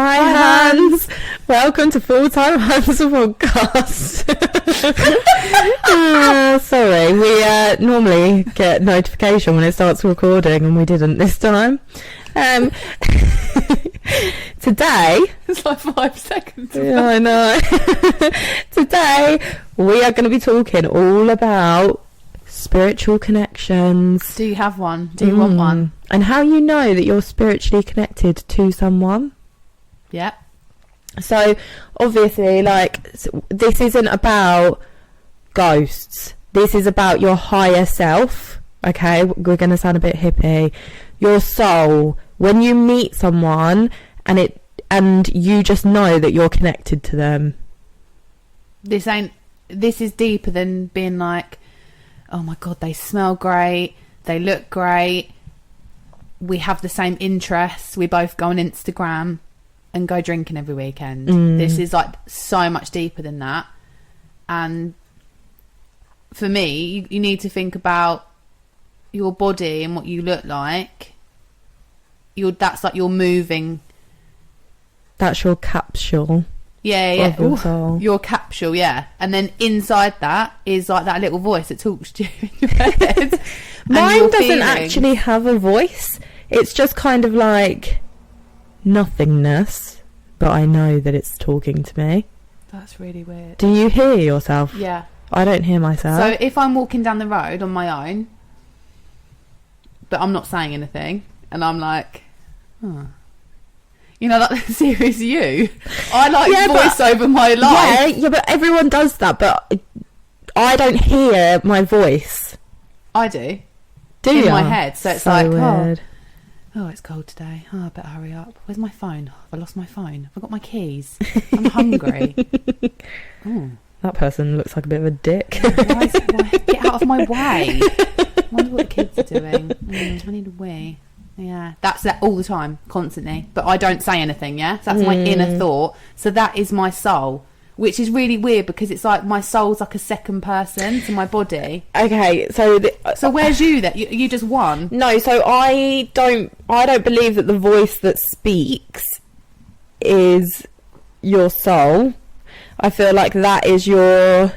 Hi, Huns. Welcome to Full-Time Huns podcast. Sorry, we normally get notification when it starts recording, and we didn't this time. Today... It's like 5 seconds. Yeah, I know. Today, we are going to be talking all about spiritual connections. Do you have one? Do you want one? And how you know that you're spiritually connected to someone. Yeah. So, obviously, this isn't about ghosts. This is about your higher self. Okay? We're going to sound a bit hippie. Your soul. When you meet someone and you just know that you're connected to them. This is deeper than being like, oh my God, they smell great. They look great. We have the same interests. We both go on Instagram and go drinking every weekend. This is like so much deeper than that. And for me, you need to think about your body and what you look like. That's like you're moving. That's your capsule. Yeah. Your soul. Your capsule, yeah. And then inside that is like that little voice that talks to you in your head. Mine doesn't actually have a voice. It's just kind of like nothingness, but I know that it's talking to me. That's really weird. Do you hear yourself? Yeah. I don't hear myself. So if I'm walking down the road on my own, but I'm not saying anything, and I'm like, oh. You know, like the series You. I voice over my life. Yeah, but everyone does that, but I don't hear my voice. I do. Do you? In ya? my head. So it's so like, weird. oh, it's cold today. Oh, I better hurry up. Where's my phone? Oh, I lost my phone. Have I got my keys? I'm hungry. Oh. That person looks like a bit of a dick. Why get out of my way. I wonder what the kids are doing. I need a wee. Yeah, that's that all the time, constantly. But I don't say anything, yeah? So that's my inner thought. So that is my soul, which is really weird because it's like my soul's like a second person to my body. Okay, so... So where's you then? You just one? No, so I don't believe that the voice that speaks is your soul. I feel like that is your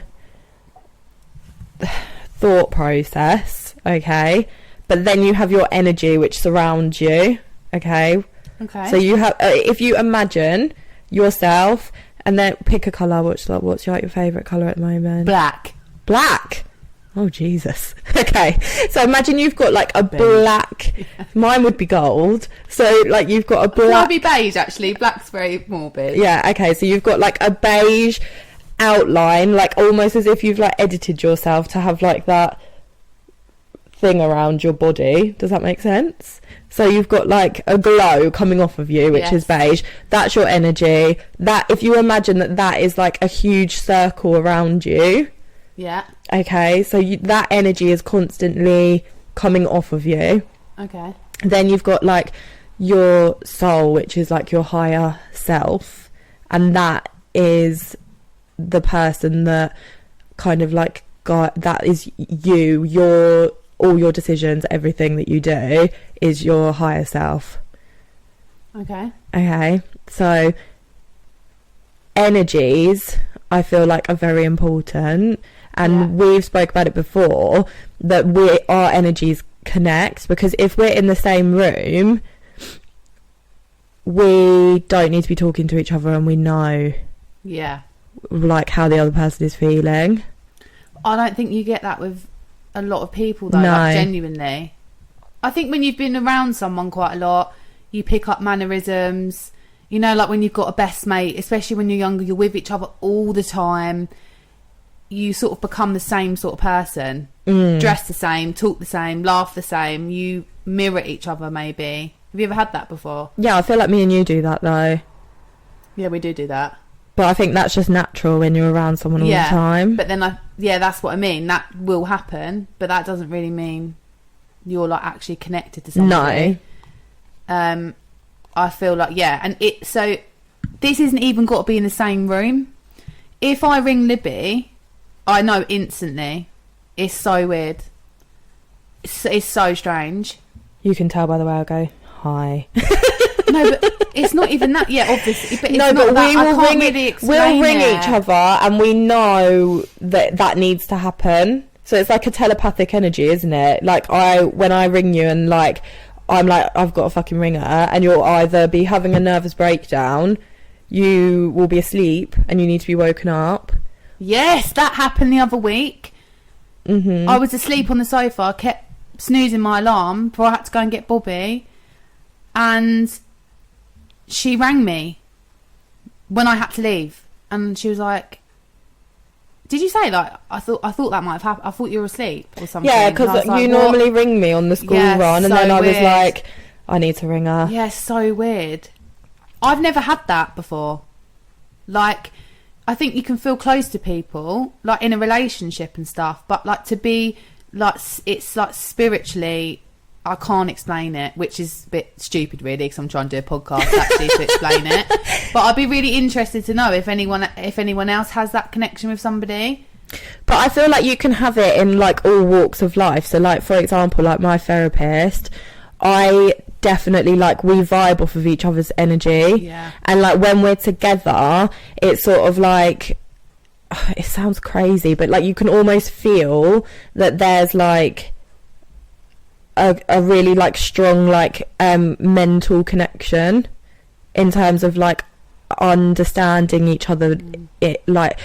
thought process, okay? But then you have your energy which surrounds you, okay? Okay. So you have, if you imagine yourself, and then pick a colour. What's your favourite colour at the moment? Black. Black. Oh Jesus. Okay. So imagine you've got like a black. Mine would be gold. So like you've got a black. Might be beige actually. Black's very morbid. Yeah. Okay. So you've got like a beige outline, like almost as if you've like edited yourself to have like that thing around your body. Does that make sense? So you've got like a glow coming off of you, which is beige. That's your energy. That, if you imagine that is like a huge circle around you. Yeah. Okay, so that energy is constantly coming off of you. Okay. Then you've got like your soul, which is like your higher self, and that is the person that kind of like that is you. All your decisions, everything that you do is your higher self. Okay, so energies I feel like are very important, and we've spoke about it before, that our energies connect, because if we're in the same room we don't need to be talking to each other, and we know like how the other person is feeling. I don't think you get that with a lot of people though. No. Like, genuinely, I think when you've been around someone quite a lot, you pick up mannerisms. You know, like when you've got a best mate, especially when you're younger, you're with each other all the time. You sort of become the same sort of person. Dress the same, talk the same, laugh the same. You mirror each other maybe. Have you ever had that before? Yeah, I feel like me and you do that though. Yeah, we do that. But I think that's just natural when you're around someone all the time. But then that's what I mean. That will happen, but that doesn't really mean you're like actually connected to somebody. No. I feel like and so this isn't even got to be in the same room. If I ring Libby, I know instantly. It's so weird. It's so strange. You can tell by the way I go, hi. No, but it's not even that. Yeah, obviously, but it's No, not but that. we I will can't ring really it. We'll ring explain each it. other, and we know that needs to happen. So it's like a telepathic energy, isn't it? Like when I ring you, and like I'm like, I've got a fucking ringer, and you'll either be having a nervous breakdown, you will be asleep, and you need to be woken up. Yes, that happened the other week. Mm-hmm. I was asleep on the sofa, I kept snoozing my alarm before I had to go and get Bobby, and she rang me when I had to leave, and she was like, did you say, like, I thought that might have happened, I thought you were asleep or something? Yeah, because you normally ring me on the school run, and so then I was weird. like, I need to ring her. Yeah, so weird. I've never had that before. Like, I think you can feel close to people, like in a relationship and stuff, but like to be like, it's like spiritually, I can't explain it, which is a bit stupid really, because I'm trying to do a podcast actually to explain it. But I'd be really interested to know if anyone else has that connection with somebody. But I feel like you can have it in like all walks of life. So like, for example, like my therapist, I definitely, like, we vibe off of each other's energy. Yeah. And like when we're together, it's sort of like, it sounds crazy, but like you can almost feel that there's like a really like strong like mental connection in terms of like understanding each other. It like,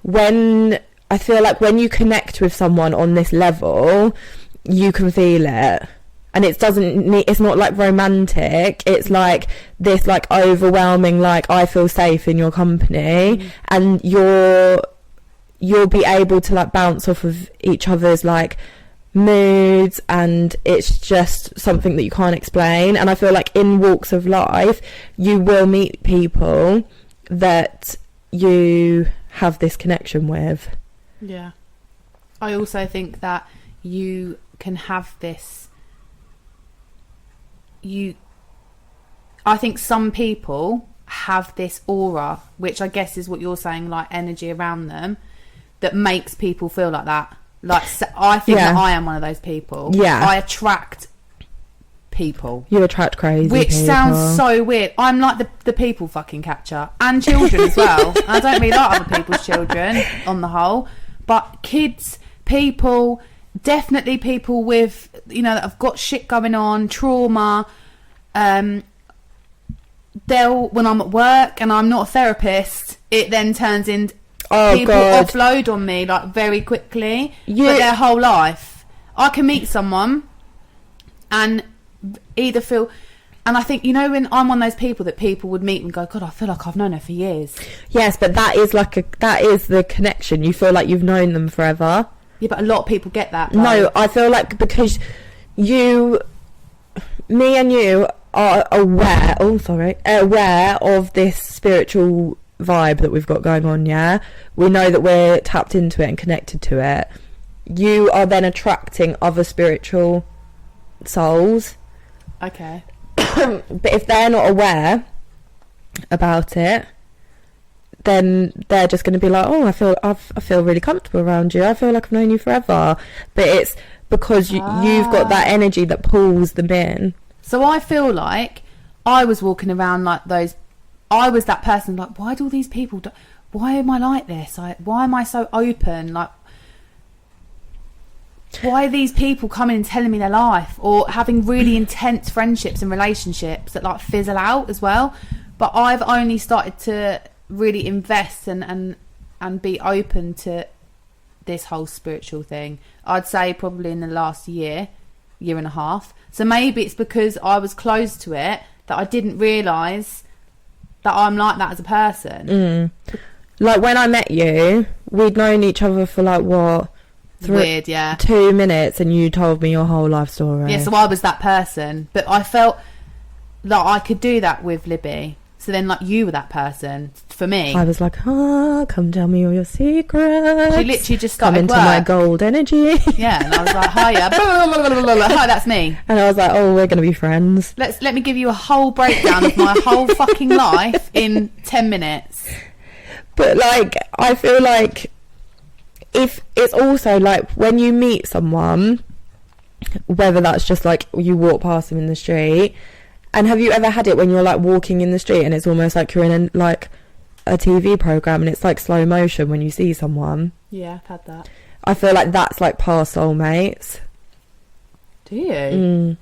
when I feel like when you connect with someone on this level, you can feel it. And it's not like romantic, it's like this like overwhelming, like, I feel safe in your company, and you'll be able to like bounce off of each other's like moods, and it's just something that you can't explain. And I feel like in walks of life you will meet people that you have this connection with. Yeah. I also think that you can have this, I think some people have this aura, which I guess is what you're saying, like energy around them, that makes people feel like that. Like, so I think that I am one of those people. Yeah. I attract people. You attract crazy Which people. sounds so weird. I'm like the people fucking catcher. And children as well. I don't really like other people's children on the whole. But kids, people, definitely people with, you know, that have got shit going on, trauma. They'll, when I'm at work and I'm not a therapist, it then turns into people offload on me like very quickly for their whole life. I can meet someone and either feel, and I think, you know, when I'm one of those people that people would meet and go, God, I feel like I've known her for years. Yes, but that is the connection. You feel like you've known them forever. Yeah, but a lot of people get that. Though. No, I feel like because me and you are aware of this spiritual vibe that we've got going on. Yeah, we know that we're tapped into it and connected to it. You are then attracting other spiritual souls. Okay. But if they're not aware about it, then they're just going to be like, oh, I feel really comfortable around you. I feel like I've known you forever. But it's because you've got that energy that pulls them in. So I feel like I was walking around like those. I was that person like, why do all these people? Why am I like this? Why am I so open? Like, why are these people coming and telling me their life, or having really intense friendships and relationships that like fizzle out as well? But I've only started to really invest and be open to this whole spiritual thing, I'd say probably in the last year and a half. So maybe it's because I was close to it that I didn't realise that I'm like that as a person. Like when I met you, we'd known each other for like what? Weird, yeah. 2 minutes, and you told me your whole life story. Yeah, so I was that person. But I felt like I could do that with Libby. So then, like, you were that person for me. I was like, come tell me all your secrets. She literally just come started into work. my gold energy. Yeah, and I was like, hiya. Hi, that's me. And I was like, oh, we're going to be friends. Let me give you a whole breakdown of my whole fucking life in 10 minutes. But, like, I feel like if it's also, like, when you meet someone, whether that's just, like, you walk past them in the street, And have you ever had it when you're like walking in the street and it's almost like you're in like a TV program and it's like slow motion when you see someone? Yeah, I've had that. I feel like that's like past soulmates. Do you?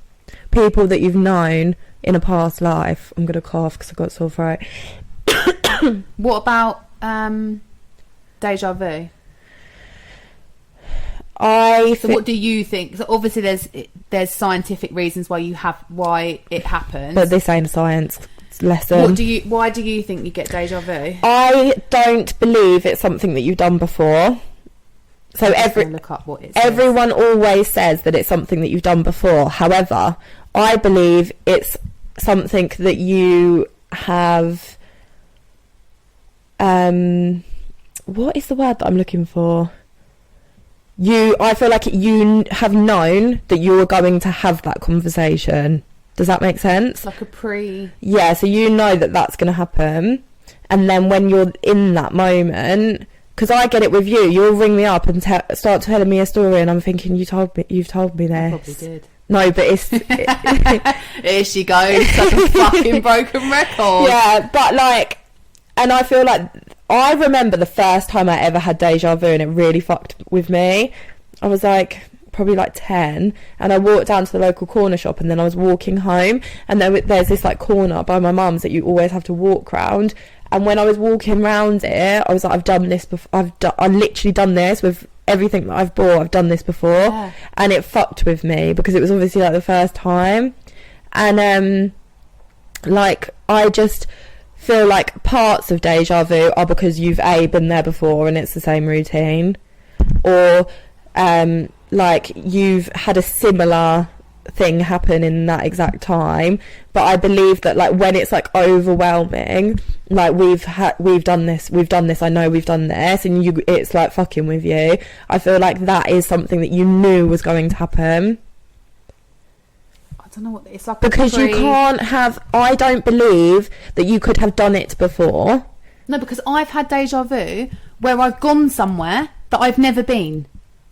People that you've known in a past life. I'm gonna cough because I've got sore throat. What about deja vu? So what do you think? So obviously there's scientific reasons why it happens. But this ain't a science lesson. Why do you think you get deja vu? I don't believe it's something that you've done before. So look up what it says. Everyone always says that it's something that you've done before. However, I believe it's something that you have. What is the word that I'm looking for? I feel like you have known that you were going to have that conversation. Does that make sense? Like a pre... Yeah, so you know that that's going to happen. And then when you're in that moment... Because I get it with you. You'll ring me up and start telling me a story and I'm thinking, you've told me this. I probably did. No, but it's... Here she goes. Such a fucking broken record. Yeah, but like... And I feel like... I remember the first time I ever had deja vu and it really fucked with me. I was like... probably like 10, and I walked down to the local corner shop and then I was walking home and there's this like corner by my mum's that you always have to walk round, and when I was walking round it I was like, I've done this before. I've literally done this with everything that I've bought. I've done this before. Yeah. And it fucked with me because it was obviously like the first time, and like I just feel like parts of deja vu are because you've been there before and it's the same routine, or like you've had a similar thing happen in that exact time. But I believe that like when it's like overwhelming, like we've done this, I know we've done this, and it's like fucking with you. I feel like that is something that you knew was going to happen. I don't know what it's like, because you can't have... I don't believe that you could have done it before. No, because I've had deja vu where I've gone somewhere that I've never been.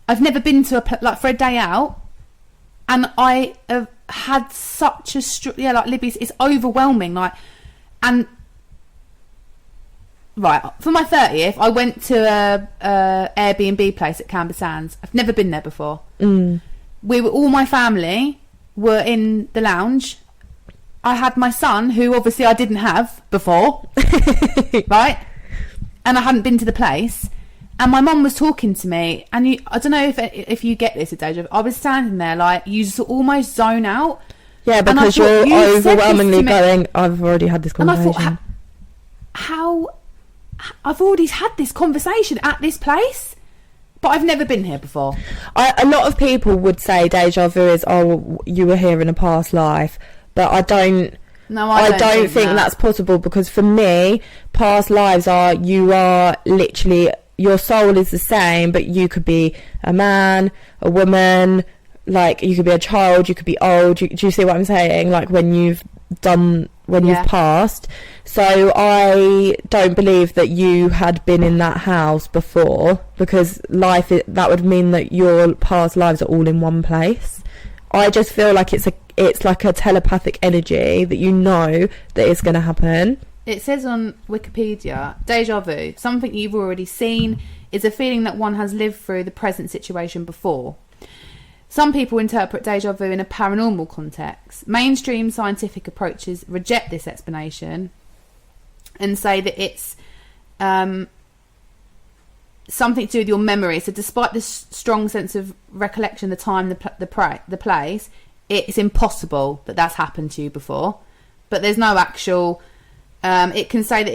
I've never been to for a day out, and I have had such a like Libby's. It's overwhelming. Like, and right for my 30th, I went to a Airbnb place at Canberra Sands. I've never been there before. All my family were in the lounge. I had my son, who obviously I didn't have before, right? And I hadn't been to the place. And my mum was talking to me, and I don't know if you get this at deja vu. I was standing there like you just almost zone out. Yeah, because you're overwhelmingly going, I've already had this conversation. And I thought, how I've already had this conversation at this place, but I've never been here before. A lot of people would say deja vu is, oh, you were here in a past life, but I don't. No, I don't think that's possible, because for me, past lives are, you are literally... Your soul is the same, but you could be a man, a woman, like you could be a child, you could be old. Do you see what I'm saying? Like when you've passed. So I don't believe that you had been in that house before, because that would mean that your past lives are all in one place. I just feel like it's like a telepathic energy that you know that it's going to happen. It says on Wikipedia, deja vu, something you've already seen, is a feeling that one has lived through the present situation before. Some people interpret deja vu in a paranormal context. Mainstream scientific approaches reject this explanation and say that it's something to do with your memory. So despite this strong sense of recollection, the time, the place, it's impossible that that's happened to you before. But there's no actual... it can say that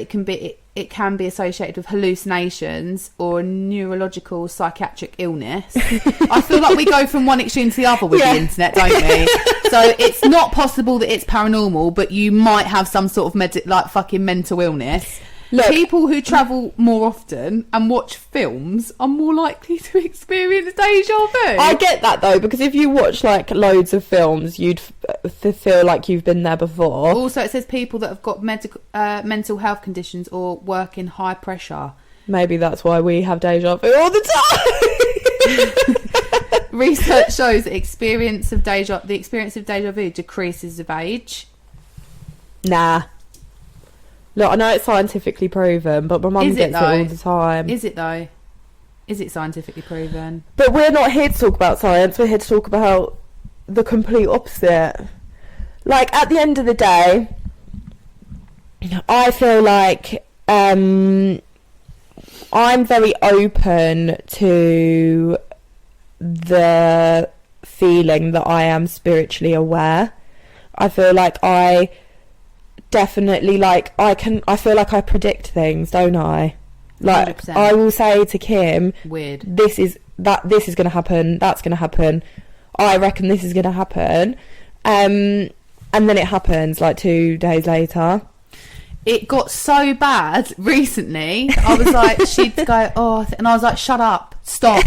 it can be associated with hallucinations or a neurological psychiatric illness. I feel like we go from one extreme to the other with the internet, don't we? So it's not possible that it's paranormal, but you might have some sort of fucking mental illness. Look, people who travel more often and watch films are more likely to experience deja vu. I get that though, because if you watch like loads of films, you'd feel like you've been there before. Also, it says people that have got mental health conditions or work in high pressure. Maybe that's why we have deja vu all the time. Research shows that the experience of deja vu decreases with age. Nah. Look, I know it's scientifically proven, but my mum gets it all the time. Is it though? Is it scientifically proven? But we're not here to talk about science. We're here to talk about the complete opposite. Like, at the end of the day, I feel like I'm very open to the feeling that I am spiritually aware. I feel like I definitely, like, I feel like I predict things, don't I? Like, 100%. I will say to Kim, weird, this is going to happen, that's going to happen, I reckon this is going to happen, and then it happens like 2 days later. It got so bad recently. I was like, she'd go, oh, and I was like, shut up, stop,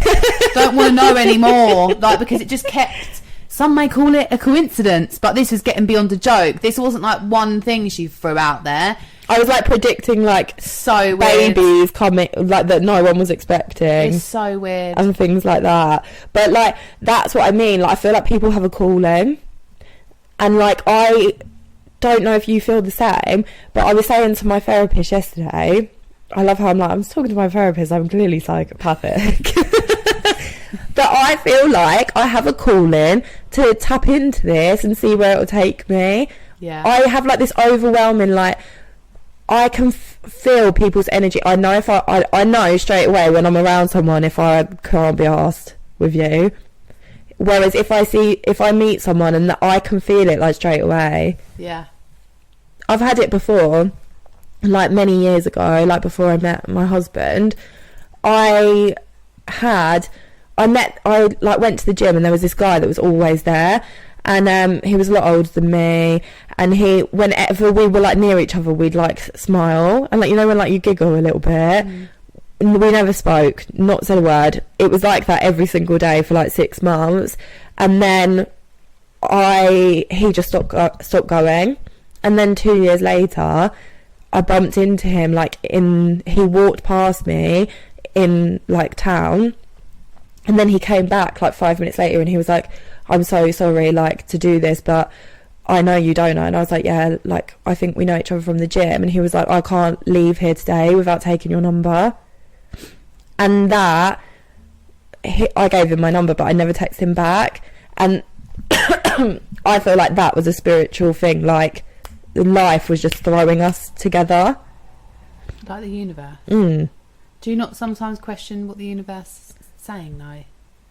don't want to know anymore. Like, because it just kept. Some may call it a coincidence, but this was getting beyond a joke. This wasn't like one thing she threw out there. I was like predicting like so babies weird. coming, like that no one was expecting. It's so weird. And things like that. But like, that's what I mean. Like, I feel like people have a calling, and like, I don't know if you feel the same, but I was saying to my therapist yesterday, I love how I'm talking to my therapist, I'm clearly psychopathic. But I feel like I have a calling to tap into this and see where it'll take me. Yeah. I have like this overwhelming, like, I can feel people's energy. I know if I know straight away when I'm around someone if I can't be asked with you. Whereas if I meet someone and I can feel it like straight away. Yeah. I've had it before, like many years ago, like before I met my husband. I went to the gym and there was this guy that was always there, and he was a lot older than me, and whenever we were like near each other, we'd like smile, and like, you know, when like you giggle a little bit. We never spoke, not said a word. It was like that every single day for like 6 months, and then he just stopped going, and then 2 years later I bumped into him he walked past me in like town, and then he came back like 5 minutes later and he was like, I'm so sorry like to do this, but I know you don't know. And I was like, yeah, like I think we know each other from the gym. And he was like, I can't leave here today without taking your number. And I gave him my number, but I never texted him back. And I feel like that was a spiritual thing, like life was just throwing us together. Like the universe. Do you not sometimes question what the universe is saying though?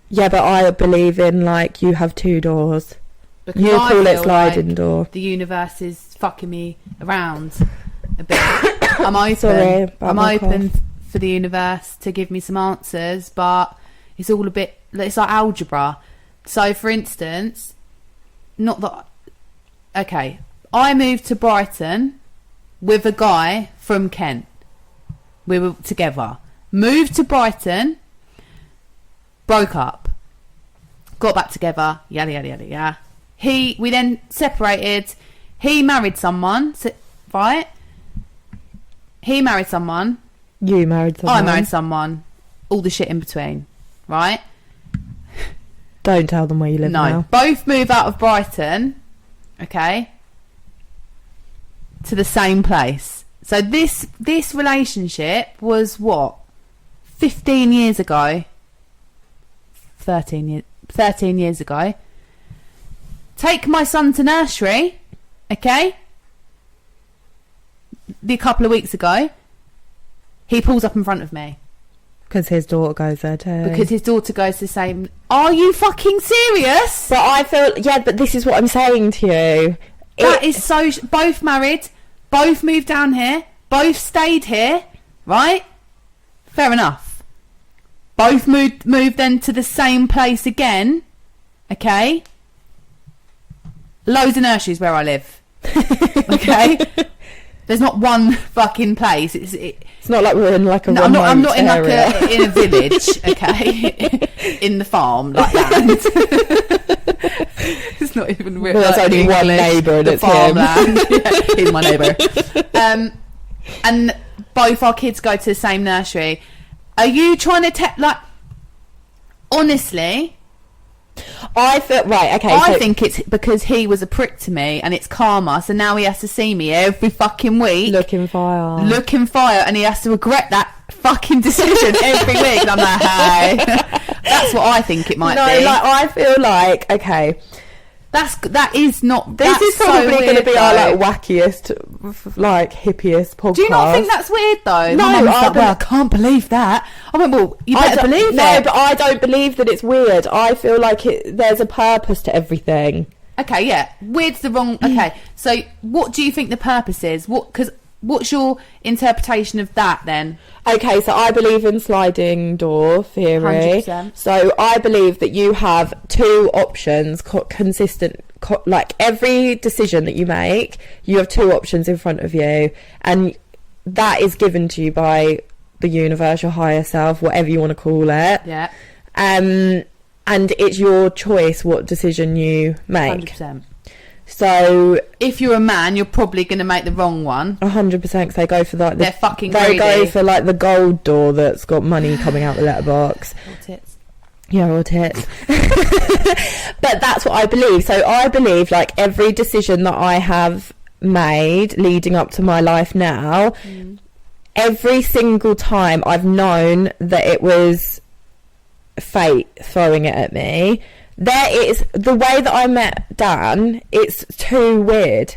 Yeah, but I believe in like you have 2 doors. Because you I call it feel sliding like door. The universe is fucking me around a bit. I'm open. Sorry, I'm open for the universe to give me some answers, but it's all a bit. It's like algebra. So, for instance, not that. Okay, I moved to Brighton with a guy from Kent. We were together. Moved to Brighton. Broke up. Got back together. Yada yada yada yada. We then separated. He married someone, right? He married someone. You married someone. I married someone. All the shit in between, right? Don't tell them where you live now. No, both move out of Brighton, okay, to the same place. So this relationship was what, 15 years ago? 13 years ago. Take my son to nursery, okay? A couple of weeks ago, he pulls up in front of me. Because his daughter goes there too. Because his daughter goes to the same... Are you fucking serious? But I feel... Yeah, but this is what I'm saying to you. That is so... Both married, both moved down here, both stayed here, right? Fair enough. Both moved then to the same place again, okay? Loads of nurseries where I live. Okay? There's not one fucking place. It's not like we're in like a I'm not in area. like in a village, okay? In the farm, like land. It's not even real. Well, there's only English, one neighbour and the it's farmland. Yeah, he's my neighbour. And both our kids go to the same nursery. Are you trying to honestly, I feel right. Okay, I think it's because he was a prick to me, and it's karma. So now he has to see me every fucking week, looking fire, and he has to regret that fucking decision every week. And I'm like, hey, that's what I think it might be. No, like I feel like okay. That is not. This is probably so going to be though. our like wackiest, like hippiest podcast. Do you not think that's weird though? No, My mum was like, well, I can't believe that. I went, well, you better believe it. No, but I don't believe that it's weird. I feel like there's a purpose to everything. Okay, yeah, weird's the wrong. Okay, so what do you think the purpose is? What's your interpretation of that then? Okay, so I believe in sliding door theory. 100%. So I believe that you have two options, consistent, like every decision that you make, you have two options in front of you, and that is given to you by the universe, your higher self, whatever you want to call it. Yeah. And it's your choice what decision you make. 100%. So if you're a man, you're probably going to make the wrong one. 100%, because they go for like they're fucking they greedy. go for like the gold door that's got money coming out the letterbox. Or tits. Yeah, or tits. But that's what I believe. So I believe like every decision that I have made leading up to my life now, every single time I've known that it was fate throwing it at me. There is the way that I met Dan, it's too weird.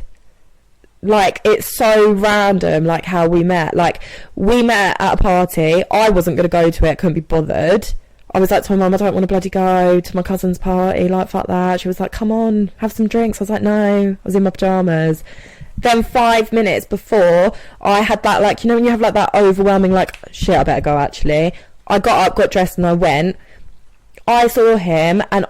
Like, it's so random, like how we met. Like, we met at a party. I wasn't going to go to it, couldn't be bothered. I was like to my mum, I don't want to bloody go to my cousin's party, like, fuck that. She was like, come on, have some drinks. I was like, no, I was in my pyjamas. Then 5 minutes before, I had that, like, you know when you have like that overwhelming, like, shit, I better go actually. I got up, got dressed, and I went. I saw him, and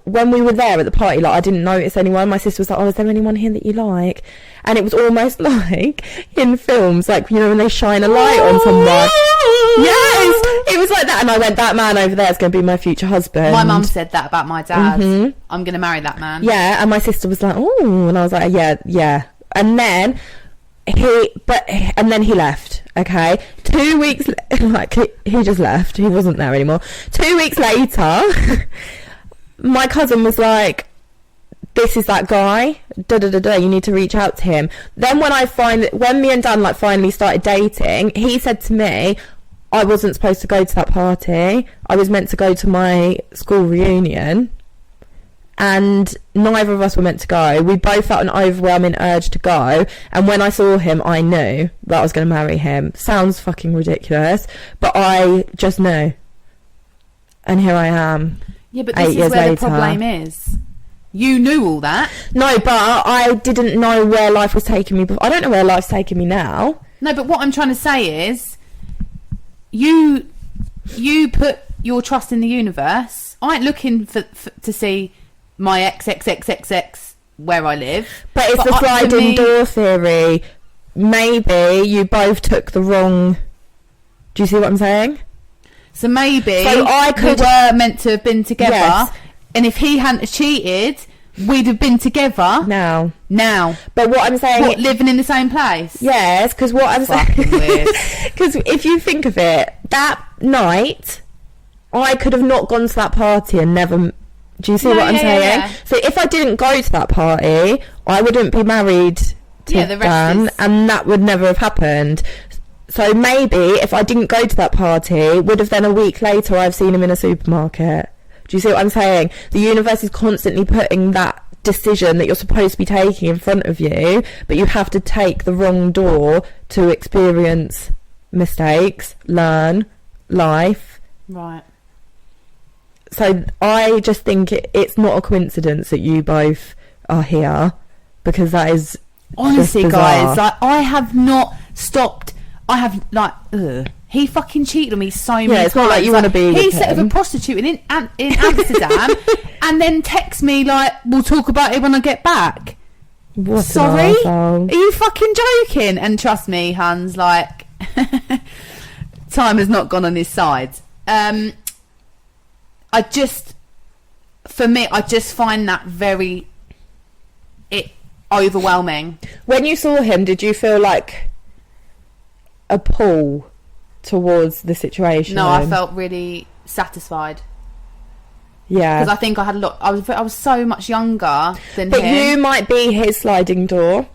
when we were there at the party, like, I didn't notice anyone. My sister was like, oh, is there anyone here that you like? And it was almost like in films, like, you know, when they shine a light on someone. Yes, it was like that. And I went, that man over there is going to be my future husband. My mum said that about my dad. I'm going to marry that man. Yeah, and my sister was like, oh, and I was like, yeah. And then he left. Okay, 2 weeks like he just left. He wasn't there anymore. 2 weeks later, my cousin was like, this is that guy, you need to reach out to him. Then when me and Dan like finally started dating, he said to me, I wasn't supposed to go to that party. I was meant to go to my school reunion, and neither of us were meant to go. We both felt an overwhelming urge to go, and when I saw him, I knew that I was going to marry him. Sounds fucking ridiculous, but I just knew, and here I am. Yeah, but this is where the problem is. You knew all that. No, but I didn't know where life was taking me before. I don't know where life's taking me now. No, but what I'm trying to say is, you put your trust in the universe. I ain't looking to see my XXXXX where I live. But it's the sliding door theory. Maybe you both took the wrong... Do you see what I'm saying? So maybe we were meant to have been together. Yes. And if he hadn't cheated, we'd have been together. Now. But what I'm saying... living in the same place? Yes, because what I'm saying... Because if you think of it, that night, I could have not gone to that party and never... Do you see what I'm saying? Yeah. So if I didn't go to that party, I wouldn't be married to Dan, and that would never have happened. So maybe if I didn't go to that party, would have then a week later I've seen him in a supermarket. Do you see what I'm saying? The universe is constantly putting that decision that you're supposed to be taking in front of you, but you have to take the wrong door to experience mistakes, learn, life. Right. So I just think it's not a coincidence that you both are here, because that is honestly, guys, like, I have not stopped. I have he fucking cheated on me so many times. Yeah, it's not like you want to be with him. He set up a prostitute in Amsterdam and then texts me like, we'll talk about it when I get back. What? Sorry? Are you fucking joking? And trust me, Huns, like, time has not gone on his side. I just find that very overwhelming. When you saw him, did you feel like a pull towards the situation? No, I felt really satisfied. Yeah. Because I think I had a lot. I was so much younger than But him. you might be his sliding door.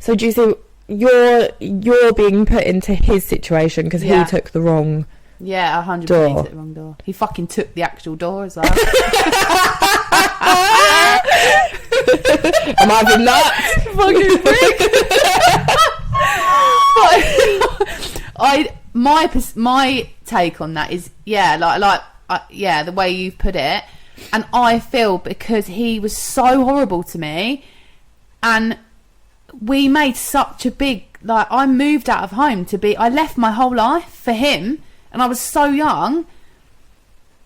So do you see, you're being put into his situation because he took the wrong. Yeah, 100% door. took the wrong door. He fucking took the actual door as well. I'm having that. Fucking prick. My take on that is the way you've put it, and I feel because he was so horrible to me, and we made such a big, like, I moved out of home I left my whole life for him, and I was so young,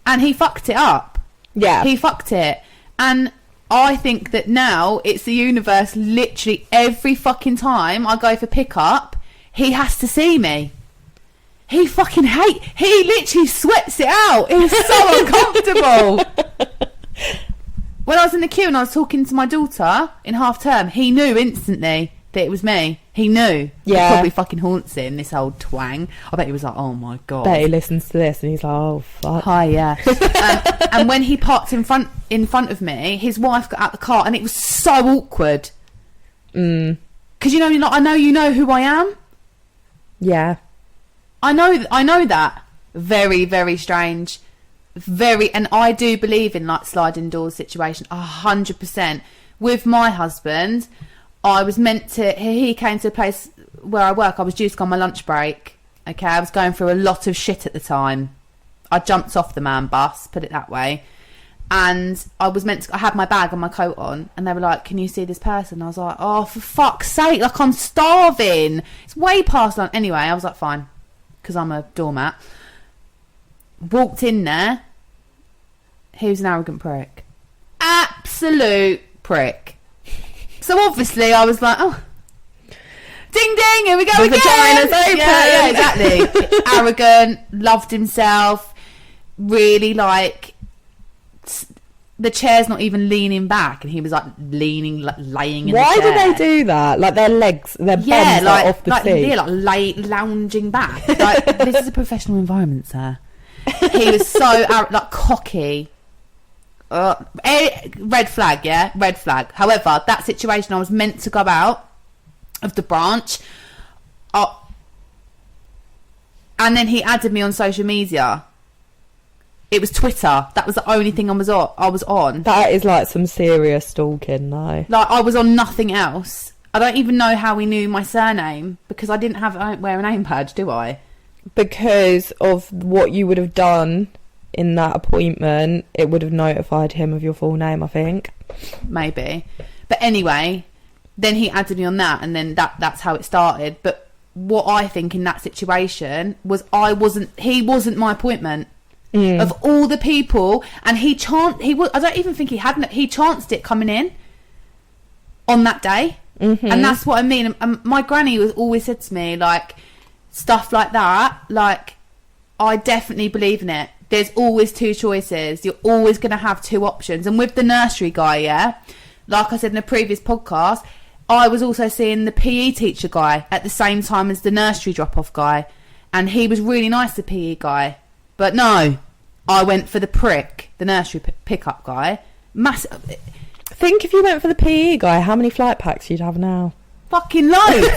and he fucked it up. Yeah. He fucked it. And I think that now it's the universe. Literally every fucking time I go for pickup, he has to see me. He literally sweats it out. It was so uncomfortable. When I was in the queue and I was talking to my daughter in half term, he knew instantly that it was me. He knew. Yeah. He probably fucking haunts him, this old twang. I bet he was like, oh my God. Bet he listens to this and he's like, oh fuck. Hi, yeah. And when he parked in front of me, his wife got out the car and it was so awkward. Because I know you know who I am. Yeah. I know that. Very, very strange. And I do believe in like sliding doors situation 100%. With my husband, I was he came to a place where I work. I was due to go on my lunch break. Okay, I was going through a lot of shit at the time. I jumped off the man bus, put it that way. And I had my bag and my coat on, and they were like, can you see this person? I was like, oh, for fuck's sake, like, I'm starving. It's way past lunch. Anyway, I was like, fine, because I'm a doormat. Walked in there. He was an arrogant prick. Absolute prick. So obviously I was like, oh, ding ding, here we go again. Vagina's open. Yeah, exactly. Arrogant, loved himself, really like, the chair's not even leaning back, and he was like laying in the chair. Why do they do that? Like their bums are off the seat. Yeah, like lounging back. Like, this is a professional environment, sir. He was so like cocky. Red flag, yeah, red flag. However, that situation, I was meant to go out of the branch, and then he added me on social media. It was Twitter. That was the only thing I was on. That is like some serious stalking, though. Like, I was on nothing else. I don't even know how he knew my surname, because I don't wear a name badge, do I? Because of what you would have done in that appointment, it would have notified him of your full name, I think. Maybe. But anyway, then he added me on that, and then that's how it started. But what I think in that situation was he wasn't my appointment. Of all the people, and I don't even think he chanced it coming in on that day. And that's what I mean. And my granny always said to me, like, stuff like that, like, I definitely believe in it. There's always two choices. You're always going to have two options. And with the nursery guy, yeah, like I said in a previous podcast, I was also seeing the PE teacher guy at the same time as the nursery drop-off guy, and he was really nice, the PE guy. But no, I went for the prick, the nursery pickup guy. Massive. Think if you went for the PE guy, how many flight packs you'd have now? Fucking loads.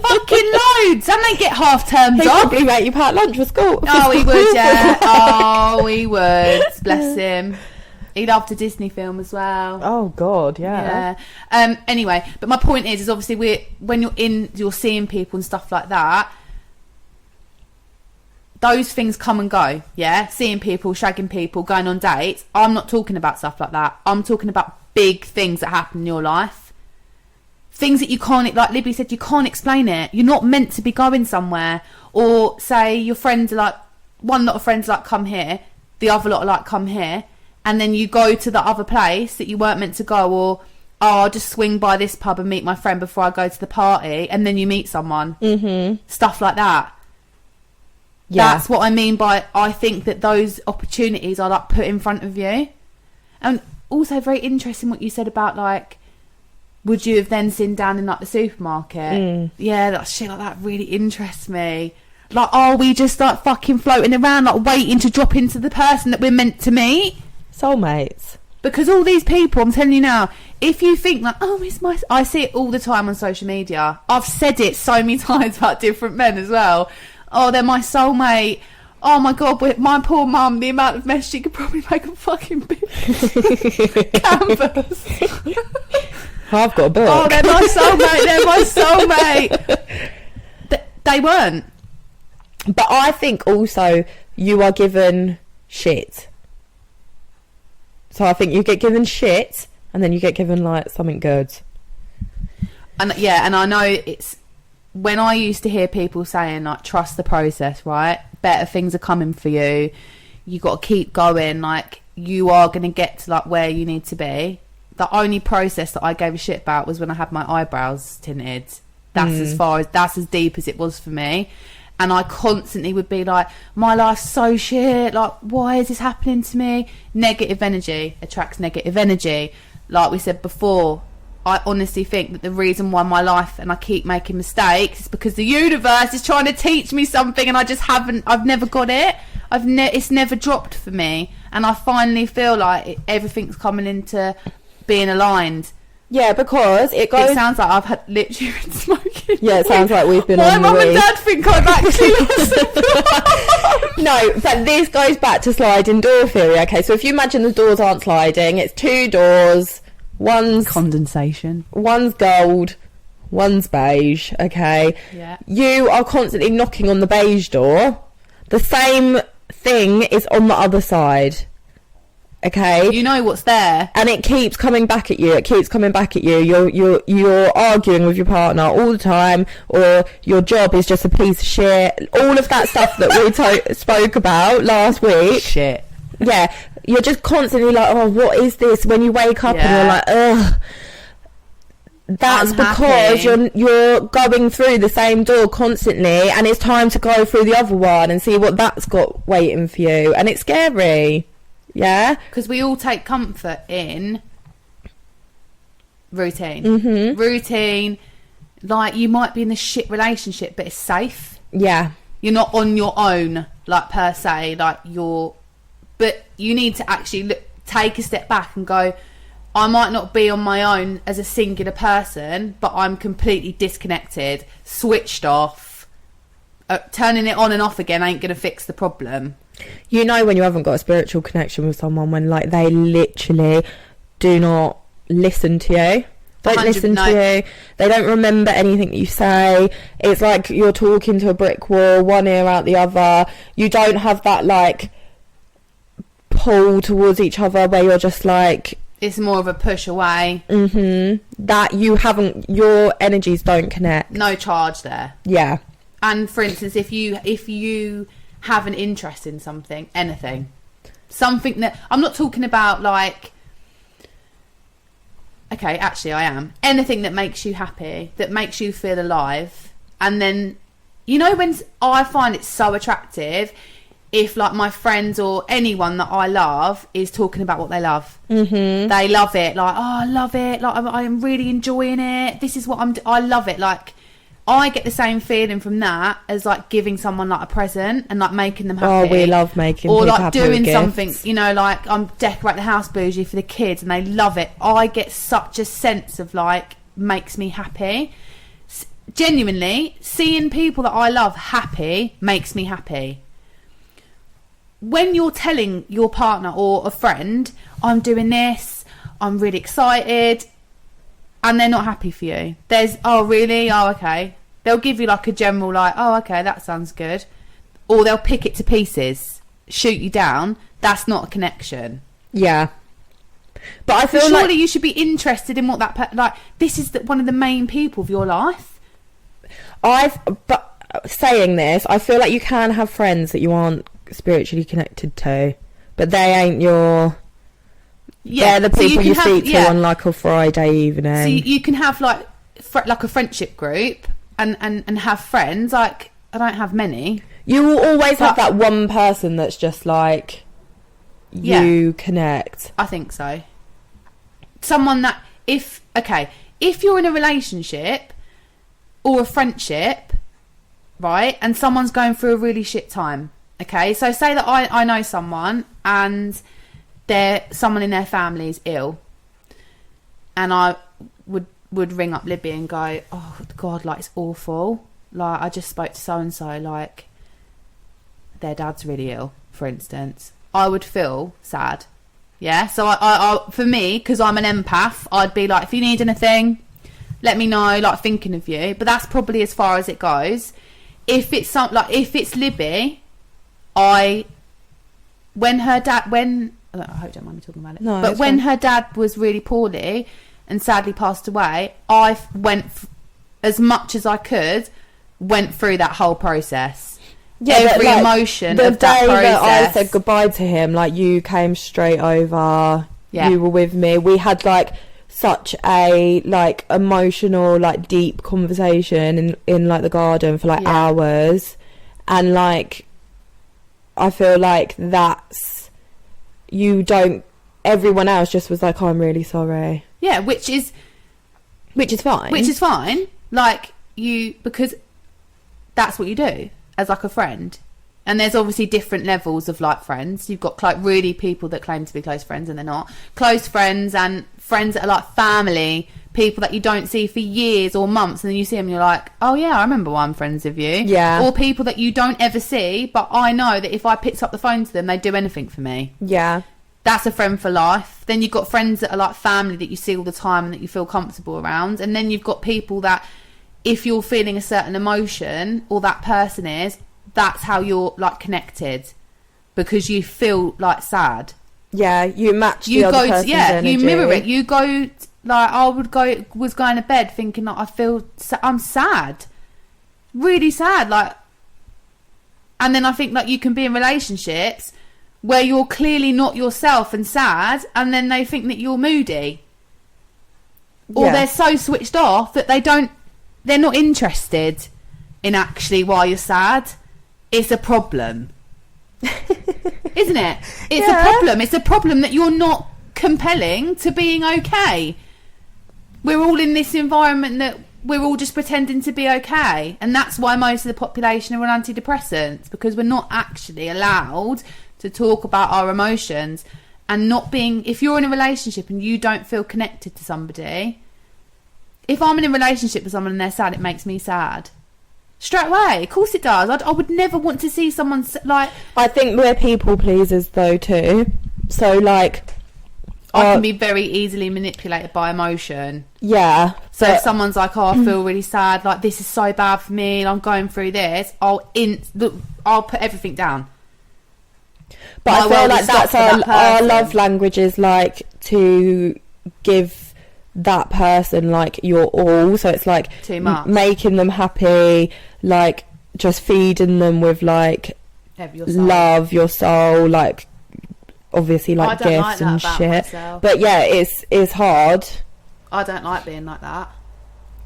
Fucking loads. And they get half terms He'd off. probably make you pack lunch for school. Oh, he would, yeah. Oh, he would. Bless him. He loved a Disney film as well. Oh God, yeah. Yeah. Anyway, but my point is obviously when you're seeing people and stuff like that, those things come and go, yeah? Seeing people, shagging people, going on dates. I'm not talking about stuff like that. I'm talking about big things that happen in your life. Things that you can't, like Libby said, you can't explain it. You're not meant to be going somewhere. Or say your friends are like, one lot of friends are like, come here. The other lot are like, come here. And then you go to the other place that you weren't meant to go. Or, oh, I'll just swing by this pub and meet my friend before I go to the party. And then you meet someone. Stuff like that. Yeah. That's what I mean by, I think that those opportunities are like put in front of you. And also very interesting what you said about like, would you have then seen down in like the supermarket? Yeah, that shit like that really interests me. Like, are we just like fucking floating around, like waiting to drop into the person that we're meant to meet? Soulmates. Because all these people, I'm telling you now, if you think like, oh, it's my... I see it all the time on social media. I've said it so many times about different men as well. Oh, they're my soulmate. Oh my God, my poor mum, the amount of mess she could probably make a fucking canvas. I've got a book. Oh, they're my soulmate, they weren't. But I think also you are given shit. So I think you get given shit and then you get given like something good. And yeah, and I know it's... When I used to hear people saying, like, trust the process, right? Better things are coming for you. You got to keep going. Like, you are going to get to, like, where you need to be. The only process that I gave a shit about was when I had my eyebrows tinted. That's as deep as it was for me. And I constantly would be like, my life's so shit. Like, why is this happening to me? Negative energy attracts negative energy. Like we said before, I honestly think that the reason why my life and I keep making mistakes is because the universe is trying to teach me something and I've never got it. It's never dropped for me. And I finally feel like everything's coming into being aligned. Yeah, because it goes... It sounds like I've literally been smoking. Yeah, it sounds like we've been my on the mum and weed. dad think I've actually lost. No, but this goes back to sliding door theory. Okay, so if you imagine the doors aren't sliding, it's two doors. One's condensation. One's gold, one's beige. Okay. Yeah. You are constantly knocking on the beige door. The same thing is on the other side. Okay. You know what's there, and it keeps coming back at you. It keeps coming back at you. You're arguing with your partner all the time, or your job is just a piece of shit. All of that stuff that we spoke about last week. Shit. Yeah. You're just constantly like, oh, what is this? When you wake up and you're like, ugh. That's unhappy. Because you're going through the same door constantly, and it's time to go through the other one and see what that's got waiting for you. And it's scary. Yeah? Because we all take comfort in routine. Mm-hmm. Routine. Like, you might be in a shit relationship, but it's safe. Yeah. You're not on your own, like, per se. Like, but you need to actually take a step back and go, I might not be on my own as a singular person, but I'm completely disconnected, switched off. Turning it on and off again ain't going to fix the problem. You know when you haven't got a spiritual connection with someone, when like they literally do not listen to you. Don't listen to you. They don't remember anything you say. It's like you're talking to a brick wall, one ear out the other. You don't have that like pull towards each other where you're just like... It's more of a push away. Mm-hmm. That you haven't... Your energies don't connect. No charge there. Yeah. And for instance, if you have an interest in something, anything that... I'm not talking about like... Okay, actually I am. Anything that makes you happy, that makes you feel alive. And then, you know, when I find it so attractive... if like my friends or anyone that I love is talking about what they love, they love it. Like, oh, I love it. Like, I am really enjoying it. This is what I love it. Like, I get the same feeling from that as like giving someone like a present and like making them happy. Oh, we love making or people like happy doing with something. gifts. You know, like I'm decorating the house bougie for the kids and they love it. I get such a sense of like makes me happy. Genuinely, seeing people that I love happy makes me happy. When you're telling your partner or a friend, I'm doing this, I'm really excited, and they're not happy for you. There's, oh, really? Oh, okay. They'll give you like a general, like, oh, okay, that sounds good. Or they'll pick it to pieces, shoot you down. That's not a connection. Yeah. But I feel surely like... you should be interested in what that... like, this is one of the main people of your life. But saying this, I feel like you can have friends that you aren't spiritually connected to, but they ain't your... Yeah, they're the people so you speak to on like a Friday evening. So you can have like a friendship group and have friends. Like, I don't have many. You will always have that one person that's just like you connect. I think so. Someone that if you're in a relationship or a friendship, right? And someone's going through a really shit time. Okay, so say that I know someone and someone in their family is ill, and I would ring up Libby and go, oh God, like it's awful. Like I just spoke to so and so, like their dad's really ill, for instance. I would feel sad. Yeah, so I for me, because I'm an empath, I'd be like, if you need anything, let me know, like thinking of you. But that's probably as far as it goes. If it's if it's Libby, I hope you don't mind me talking about it. No, but when her dad was really poorly and sadly passed away, I went as much as I could, went through that whole process. Yeah, every emotion of that process. The day that I said goodbye to him, like you came straight over. Yeah. You were with me. We had like such a like emotional, like deep conversation in like the garden for like hours, and like I feel like that's everyone else just was like, oh, I'm really sorry. Yeah, which is fine. Which is fine. Like because that's what you do as like a friend. And there's obviously different levels of like friends. You've got like really people that claim to be close friends and they're not. Close friends and friends that are like family, people that you don't see for years or months, and then you see them and you're like, oh yeah, I remember why I'm friends with you. Yeah. Or people that you don't ever see, but I know that if I picked up the phone to them, they'd do anything for me. Yeah. That's a friend for life. Then you've got friends that are like family that you see all the time and that you feel comfortable around. And then you've got people that if you're feeling a certain emotion, or that person is, that's how you're like connected, because you feel like sad. Yeah, you match the other person's energy. You mirror it. You go like I was going to bed thinking like I'm sad, really sad. Like, and then I think like you can be in relationships where you're clearly not yourself and sad, and then they think that you're moody, or they're so switched off that they're not interested in actually why you're sad. It's a problem. Isn't it? It's a problem. It's a problem that you're not compelling to being okay. We're all in this environment that we're all just pretending to be okay. And that's why most of the population are on antidepressants, because we're not actually allowed to talk about our emotions. And if you're in a relationship and you don't feel connected to somebody, if I'm in a relationship with someone and they're sad, it makes me sad. Straight away. Of course it does. I would never want to see someone like... I think we're people pleasers though too. So like... I can be very easily manipulated by emotion. Yeah. So if someone's like, oh, I feel really sad, like this is so bad for me and I'm going through this, I'll put everything down. But I feel like that's our love language is like to give that person like your all. So it's like too much. Making them happy, like just feeding them with like love, your soul, like obviously like gifts and shit. Myself. But yeah, it's hard. I don't like being like that.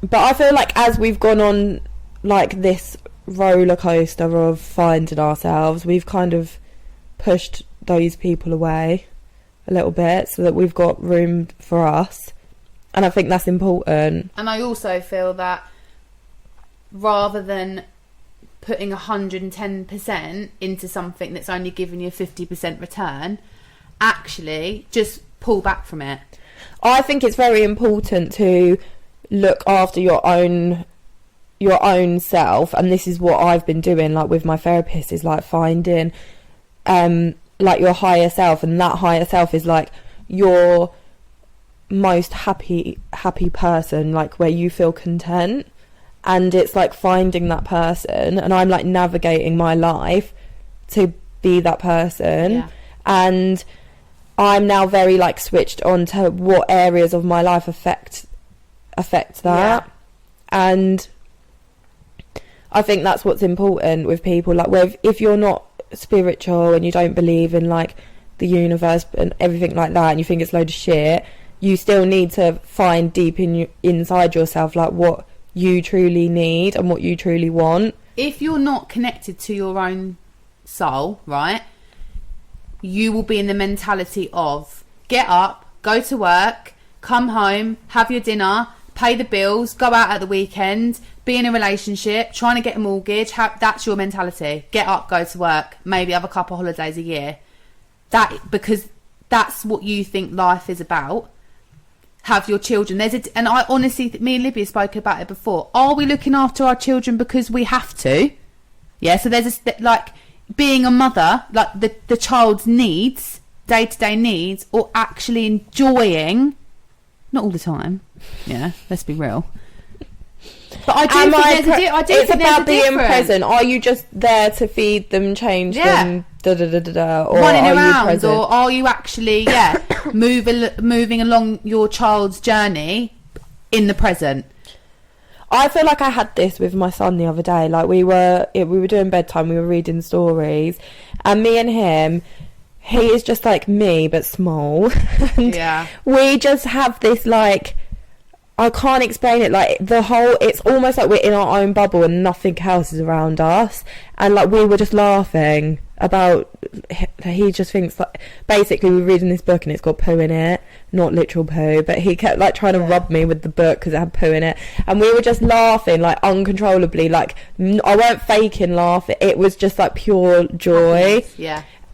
But I feel like as we've gone on like this roller coaster of finding ourselves, we've kind of pushed those people away a little bit so that we've got room for us. And I think that's important. And I also feel that rather than putting 110% into something that's only giving you a 50% return, actually just pull back from it. I think it's very important to look after your own self, and this is what I've been doing like with my therapist, is like finding like your higher self, and that higher self is like your most happy person, like where you feel content, and it's like finding that person, and I'm like navigating my life to be that person. And I'm now very like switched on to what areas of my life affect that. And I think that's what's important with people, like where if you're not spiritual and you don't believe in like the universe and everything like that, and you think it's load of shit, you still need to find deep inside yourself like what you truly need and what you truly want. If you're not connected to your own soul, right, you will be in the mentality of get up, go to work, come home, have your dinner, pay the bills, go out at the weekend, be in a relationship, trying to get a mortgage. That's your mentality. Get up, go to work, maybe have a couple of holidays a year. Because that's what you think life is about. Have your children. And I honestly, me and Libby spoke about it before. Are we looking after our children because we have to? Yeah. So there's like being a mother, like the child's needs, day-to-day needs, or actually enjoying. Not all the time. Yeah. Let's be real. But I do think it's about being present. Are you just there to feed them, change them, or running around, or are you actually moving along your child's journey in the present? I feel like I had this with my son the other day. Like we were doing bedtime, we were reading stories, and me and him, he is just like me but small. And we just have this like, I can't explain it, like it's almost like we're in our own bubble and nothing else is around us, and like we were just laughing about, he just thinks like, basically we're reading this book and it's got poo in it, not literal poo, but he kept like trying to rub me with the book because it had poo in it, and we were just laughing like uncontrollably, like I weren't faking laughing, it was just like pure joy.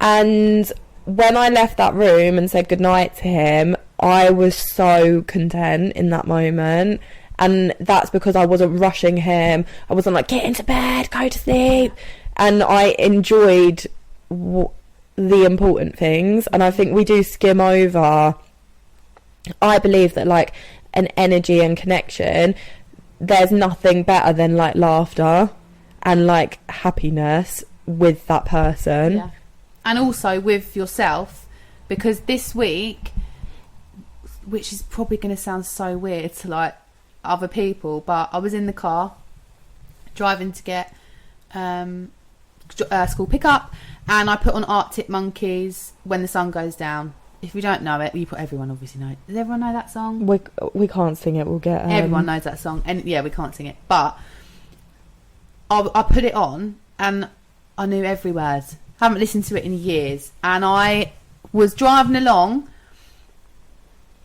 And when I left that room and said goodnight to him, I was so content in that moment, and that's because I wasn't rushing him. I wasn't like, get into bed, go to sleep, and I enjoyed the important things. And I think we do skim over, I believe that like an energy and connection, there's nothing better than like laughter and like happiness with that person, and also with yourself, because this week, which is probably going to sound so weird to like other people, but I was in the car driving to get school pickup, and I put on Arctic Monkeys, When the Sun Goes Down. If you don't know it, everyone obviously know it. Does everyone know that song? We can't sing it, we'll get everyone knows that song, and we can't sing it, but I put it on and I knew every word. Haven't listened to it in years, and I was driving along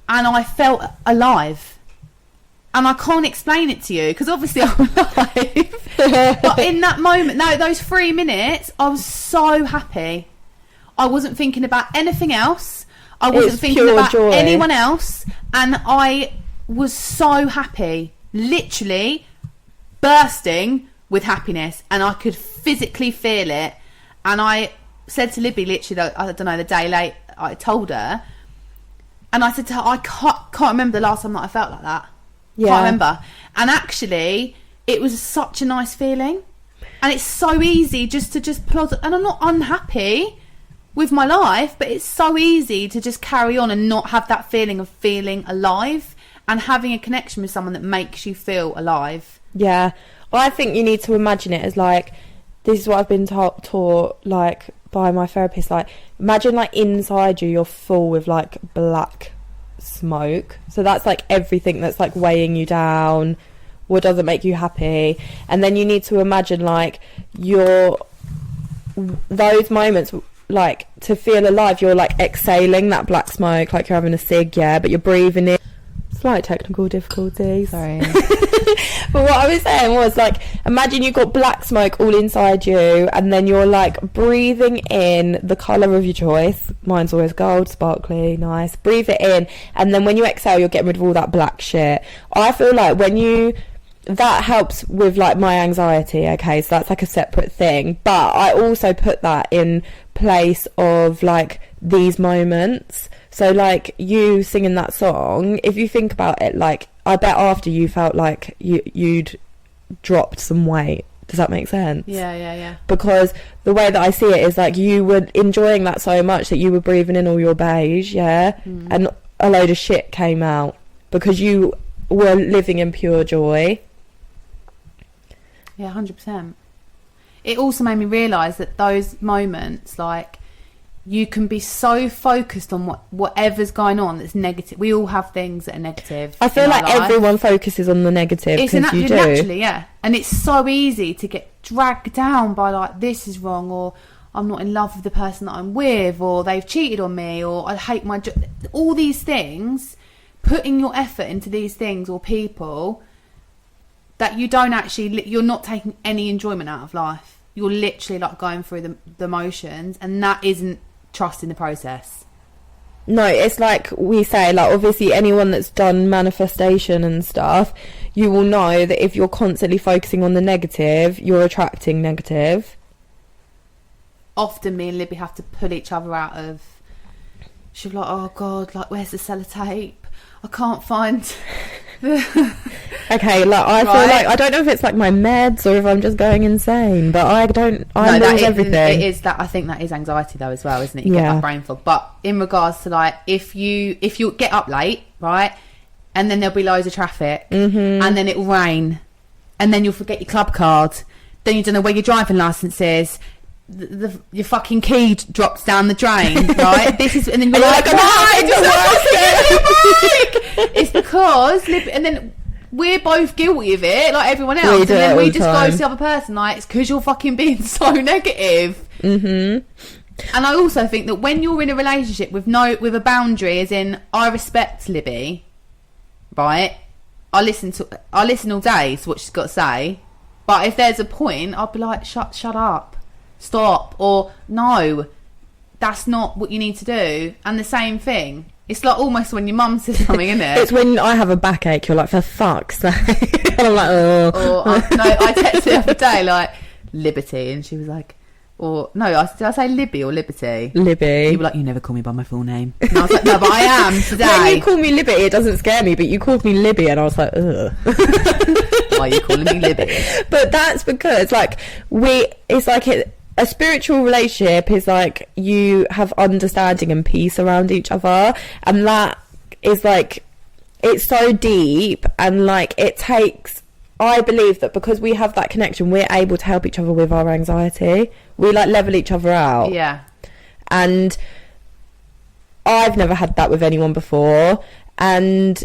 and I felt alive, and I can't explain it to you because obviously I'm alive. But in that moment, those 3 minutes, I was so happy. I wasn't thinking about anything else. I wasn't thinking about anyone else, and I was so happy, literally bursting with happiness, and I could physically feel it. And I said to Libby, literally, I don't know, the day late, I told her. And I said to her, I can't remember the last time that I felt like that. Can't remember. And actually, it was such a nice feeling. And it's so easy just to plod. And I'm not unhappy with my life, but it's so easy to just carry on and not have that feeling of feeling alive and having a connection with someone that makes you feel alive. Yeah. Well, I think you need to imagine it as like, this is what I've been taught like by my therapist, like imagine like inside you're full with like black smoke, so that's like everything that's like weighing you down, what doesn't make you happy, and then you need to imagine like those moments, like to feel alive, you're like exhaling that black smoke like you're having a cig, but you're breathing in. Slight technical difficulties, sorry. But what I was saying was like, imagine you've got black smoke all inside you, and then you're like breathing in the colour of your choice. Mine's always gold, sparkly, nice. Breathe it in, and then when you exhale, you're getting rid of all that black shit. I feel like that helps with like my anxiety, okay, so that's like a separate thing, but I also put that in place of like these moments. So like you singing that song, if you think about it, like I bet after you felt like you'd dropped some weight. Does that make sense? Yeah. Because the way that I see it is like you were enjoying that so much that you were breathing in all your beige, and a load of shit came out because you were living in pure joy. Yeah, 100%. It also made me realise that those moments, like, you can be so focused on whatever's going on that's negative. We all have things that are negative. I feel like everyone focuses on the negative because you do. Naturally, and it's so easy to get dragged down by like, this is wrong, or I'm not in love with the person that I'm with, or they've cheated on me, or I hate my job. All these things putting your effort into these things or people that you don't actually, you're not taking any enjoyment out of life. You're literally like going through the motions, and that isn't trusting the process. No, it's like we say, like, obviously anyone that's done manifestation and stuff, you will know that if you're constantly focusing on the negative, you're attracting negative. Often me and Libby have to pull each other out of, she'll be like, oh God, like, where's the sellotape? I can't find Okay, like, I feel like, I don't know if it's like my meds or if I'm just going insane, but I lose everything. It is that, I think that is anxiety though as well, isn't it? You get that brain fog. But in regards to like, if you get up late, right, and then there'll be loads of traffic, and then it'll rain, and then you'll forget your club card, then you don't know where your driving licence is, your fucking key drops down the drain, right? This is, and then you're like, it's because, and then we're both guilty of it, like everyone else, and then we just go to the other person, like, it's because you're fucking being so negative. And I also think that when you're in a relationship with a boundary, as in, I respect Libby, right? I listen all day to what she's got to say, but if there's a point, I'll be like, shut up. Stop, or no, that's not what you need to do. And the same thing, it's like almost when your mum says something, isn't it? It's when I have a backache, you're like, for fuck's sake. And I'm like, oh. Or I texted the other day, like, Liberty, and she was like, or no, did I say Libby or Liberty? Libby. You were like, you never call me by my full name. And I was like, no, but I am today. When you call me Libby, it doesn't scare me, but you called me Libby, and I was like, ugh. Why are you calling me Libby? But that's because, like, a spiritual relationship is like you have understanding and peace around each other, and that is like, it's so deep, and like it takes, I believe that because we have that connection, we're able to help each other with our anxiety. We like level each other out. Yeah. And I've never had that with anyone before, and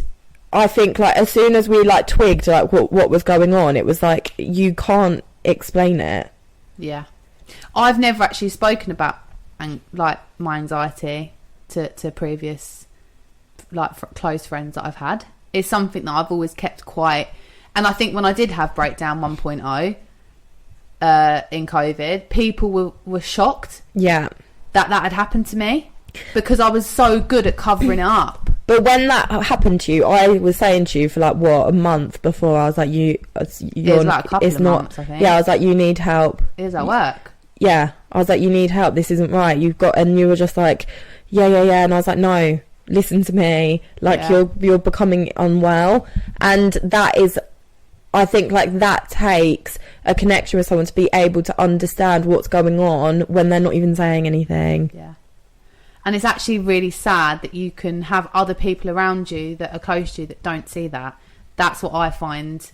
I think like as soon as we like twigged like what was going on, it was like you can't explain it. Yeah. I've never actually spoken about like my anxiety to previous like close friends that I've had. It's something that I've always kept quiet. And I think when I did have breakdown 1.0 in COVID, people were shocked. Yeah, that had happened to me because I was so good at covering it up. But when that happened to you, I was saying to you for like a month before, I was like, it was about a couple of months, I think. Yeah, I was like, you need help. It was at work. Yeah, I was like, you need help. This isn't right. And you were just like, yeah. And I was like, no, listen to me. Like you're becoming unwell, and that is, I think like that takes a connection with someone to be able to understand what's going on when they're not even saying anything. Yeah. And it's actually really sad that you can have other people around you that are close to you that don't see that. That's what I find.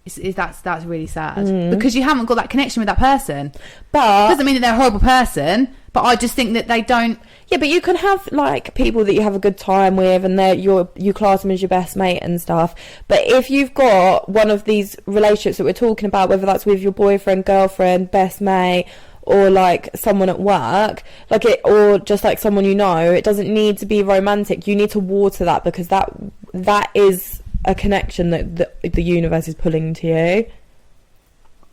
That's really sad because you haven't got that connection with that person. But doesn't mean that they're a horrible person. But I just think that they don't. Yeah, but you can have like people that you have a good time with, and you class them as your best mate and stuff. But if you've got one of these relationships that we're talking about, whether that's with your boyfriend, girlfriend, best mate, or like someone at work, or just like someone you know, it doesn't need to be romantic. You need to water that, because that is a connection that the universe is pulling to you.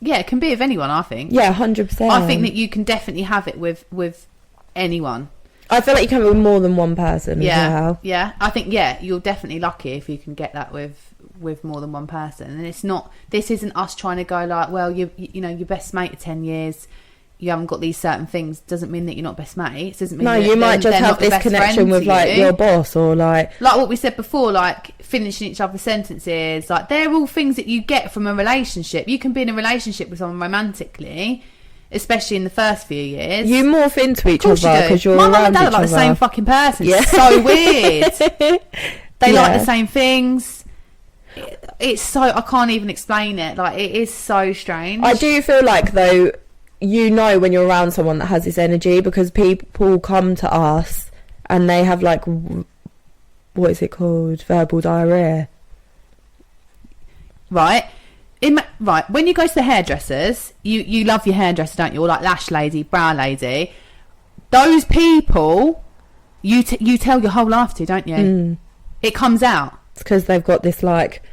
Yeah, it can be of anyone, I think. Yeah, 100%. I think that you can definitely have it with anyone. I feel like you can have it with more than one person as well. Yeah, I think, you're definitely lucky if you can get that with more than one person. And this isn't us trying to go like, well, you know, your best mate of 10 years, you haven't got these certain things, doesn't mean that you're not best mates. Doesn't mean no, you might just have this connection with like your boss, or like what we said before, like finishing each other's sentences. Like they're all things that you get from a relationship. You can be in a relationship with someone romantically, especially in the first few years. You morph into each other because you're my mum and dad are like the same fucking person. Yeah. It's so weird. They like the same things. It's so, I can't even explain it. Like it is so strange. I do feel like though, you know when you're around someone that has this energy, because people come to us and they have like, what is it called? Verbal diarrhea. Right. When you go to the hairdressers, you love your hairdresser, don't you? Or like lash lady, brow lady. Those people You tell your whole life to, don't you? It comes out. It's because they've got this like...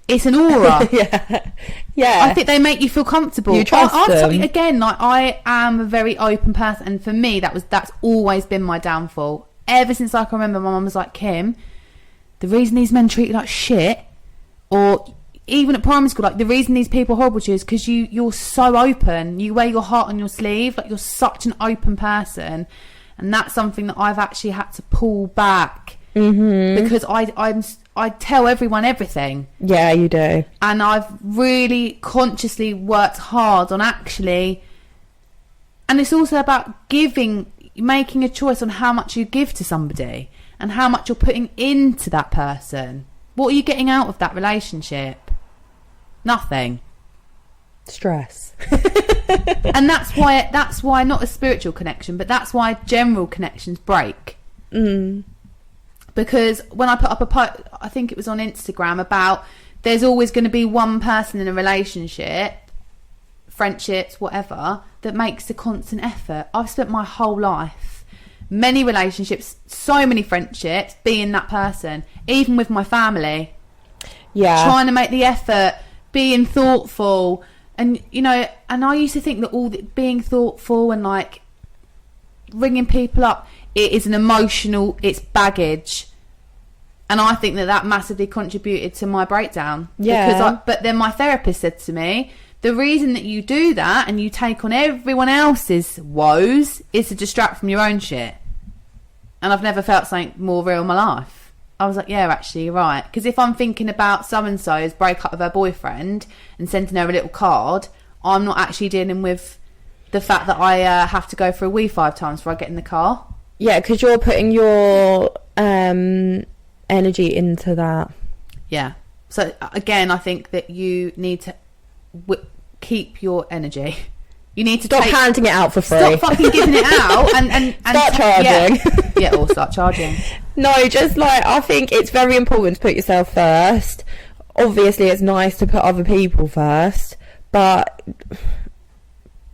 It's an aura. Yeah. I think they make you feel comfortable. You trust them. Again, like, I am a very open person, and for me, that's always been my downfall. Ever since I can remember, my mum was like, Kim, the reason these men treat you like shit, or even at primary school, like, the reason these people are horrible to you is because you're so open. You wear your heart on your sleeve. Like, you're such an open person, and that's something that I've actually had to pull back. Because I tell everyone everything. Yeah, you do. And I've really consciously worked hard on actually, and it's also about making a choice on how much you give to somebody and how much you're putting into that person. What are you getting out of that relationship? Nothing. Stress. And that's why not a spiritual connection, but that's why general connections break. Because when I put up a post, I think it was on Instagram, about there's always going to be one person in a relationship, friendships, whatever, that makes a constant effort. I've spent my whole life, many relationships, so many friendships, being that person, even with my family. Yeah. Trying to make the effort, being thoughtful. And, you know, and I used to think that being thoughtful and, like, ringing people up, it is an emotional, it's baggage. And I think that massively contributed to my breakdown. Yeah. But then my therapist said to me, the reason that you do that and you take on everyone else's woes is to distract from your own shit. And I've never felt something more real in my life. I was like, yeah, actually, you're right. Because if I'm thinking about so-and-so's break up with her boyfriend and sending her a little card, I'm not actually dealing with the fact that I have to go for a wee 5 times before I get in the car. Yeah, because you're putting your energy into that. Yeah. So again, I think that you need to keep your energy. You need to stop handing it out for free. Stop fucking giving it out and start charging. Yeah, or start charging. No, just like, I think it's very important to put yourself first. Obviously, it's nice to put other people first, but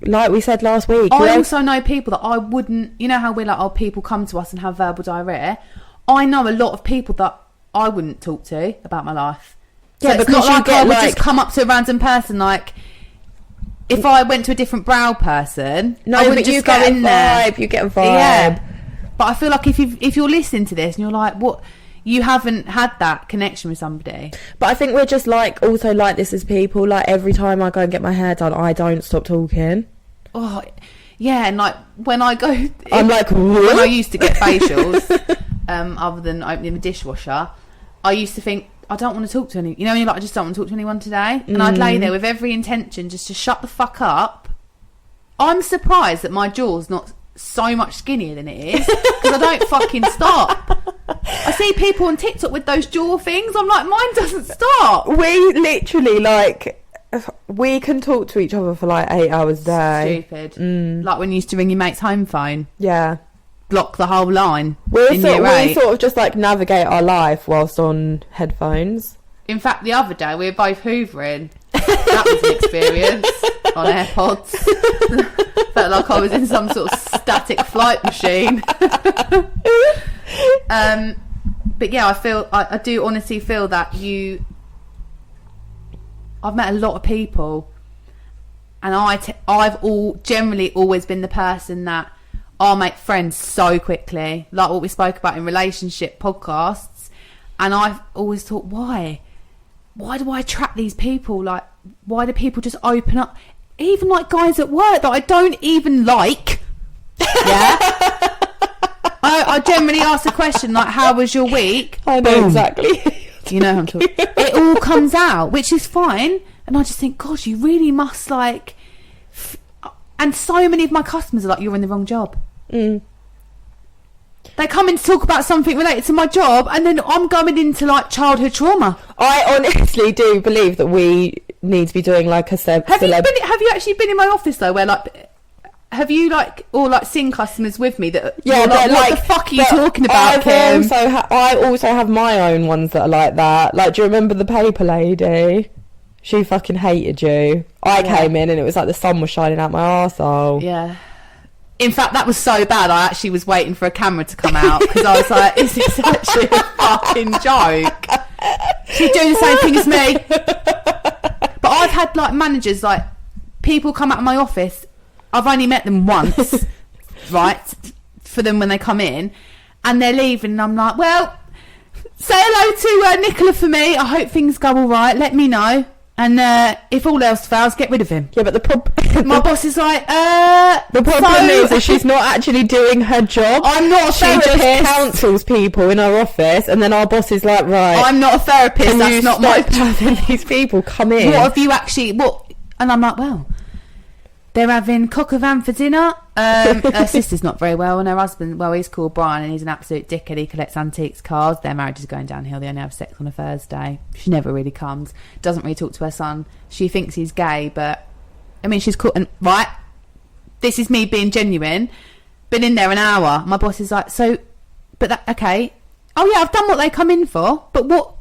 like we said last week, I also know people that I wouldn't, you know how we're like, oh, people come to us and have verbal diarrhea. I know a lot of people that I wouldn't talk to about my life. So yeah, because not like I would just come up to a random person, like, if I went to a different brow person, no, I wouldn't just go in there. You get a vibe. Yeah. But I feel like if you're listening to this and you're like, what, you haven't had that connection with somebody. But I think we're just like, also like this as people, like every time I go and get my hair done, I don't stop talking. Oh, yeah, and like when I go, I'm like, what? When I used to get facials, other than opening the dishwasher, I used to think, I don't want to talk to anyone. You know, when you're like, I just don't want to talk to anyone today. And I'd lay there with every intention just to shut the fuck up. I'm surprised that my jaw's not so much skinnier than it is, because I don't fucking stop. I see people on TikTok with those jaw things. I'm like, mine doesn't stop. We literally, like, we can talk to each other for like 8 hours a day. Stupid. Like when you used to ring your mate's home phone. Yeah. Block the whole line. We sort of just like navigate our life whilst on headphones. In fact, the other day we were both hoovering. That was an experience on AirPods. Felt like I was in some sort of static flight machine. But yeah, I do honestly feel that I've met a lot of people, and I've generally always been the person that I'll make friends so quickly, like what we spoke about in relationship podcasts. And I've always thought, why do I attract these people? Like, why do people just open up? Even like guys at work that I don't even like. Yeah. I generally ask the question, like, how was your week? I know. Boom. Exactly. You know how I'm talking. It all comes out, which is fine. And I just think, gosh, you really must like... And so many of my customers are like, you're in the wrong job. They come in to talk about something related to my job, and then I'm going into like childhood trauma. I honestly do believe that we need to be doing like a have you actually been in my office though, where like, have you like, or like seen customers with me that like, what the fuck are you talking about, Kim? I also have my own ones that are like that. Like, do you remember the paper lady? She fucking hated you. I came in and it was like the sun was shining out my arsehole. Yeah. In fact, that was so bad, I actually was waiting for a camera to come out because I was like, is this actually a fucking joke? She'd do the same thing as me. But I've had, like, managers, like, people come out of my office. I've only met them once, right, for them when they come in, and they're leaving, and I'm like, well, say hello to Nicola for me. I hope things go all right. Let me know. And if all else fails, get rid of him. Yeah, but my boss is like, the problem is that she's not actually doing her job. I'm not a therapist. She just counsels people in her office, and then our boss is like, right, I'm not a therapist. That's not my having these people come in. What have you actually? What? And I'm like, well, they're having coq au vin for dinner. Her sister's not very well, and her husband, well, he's called Brian, and he's an absolute dickhead. He collects antiques cars. Their marriage is going downhill. They only have sex on a Thursday. She never really comes. Doesn't really talk to her son. She thinks he's gay, but I mean, she's cool. And right, this is me being genuine. Been in there an hour. My boss is like, so, but that, okay. Oh yeah, I've done what they come in for. But what?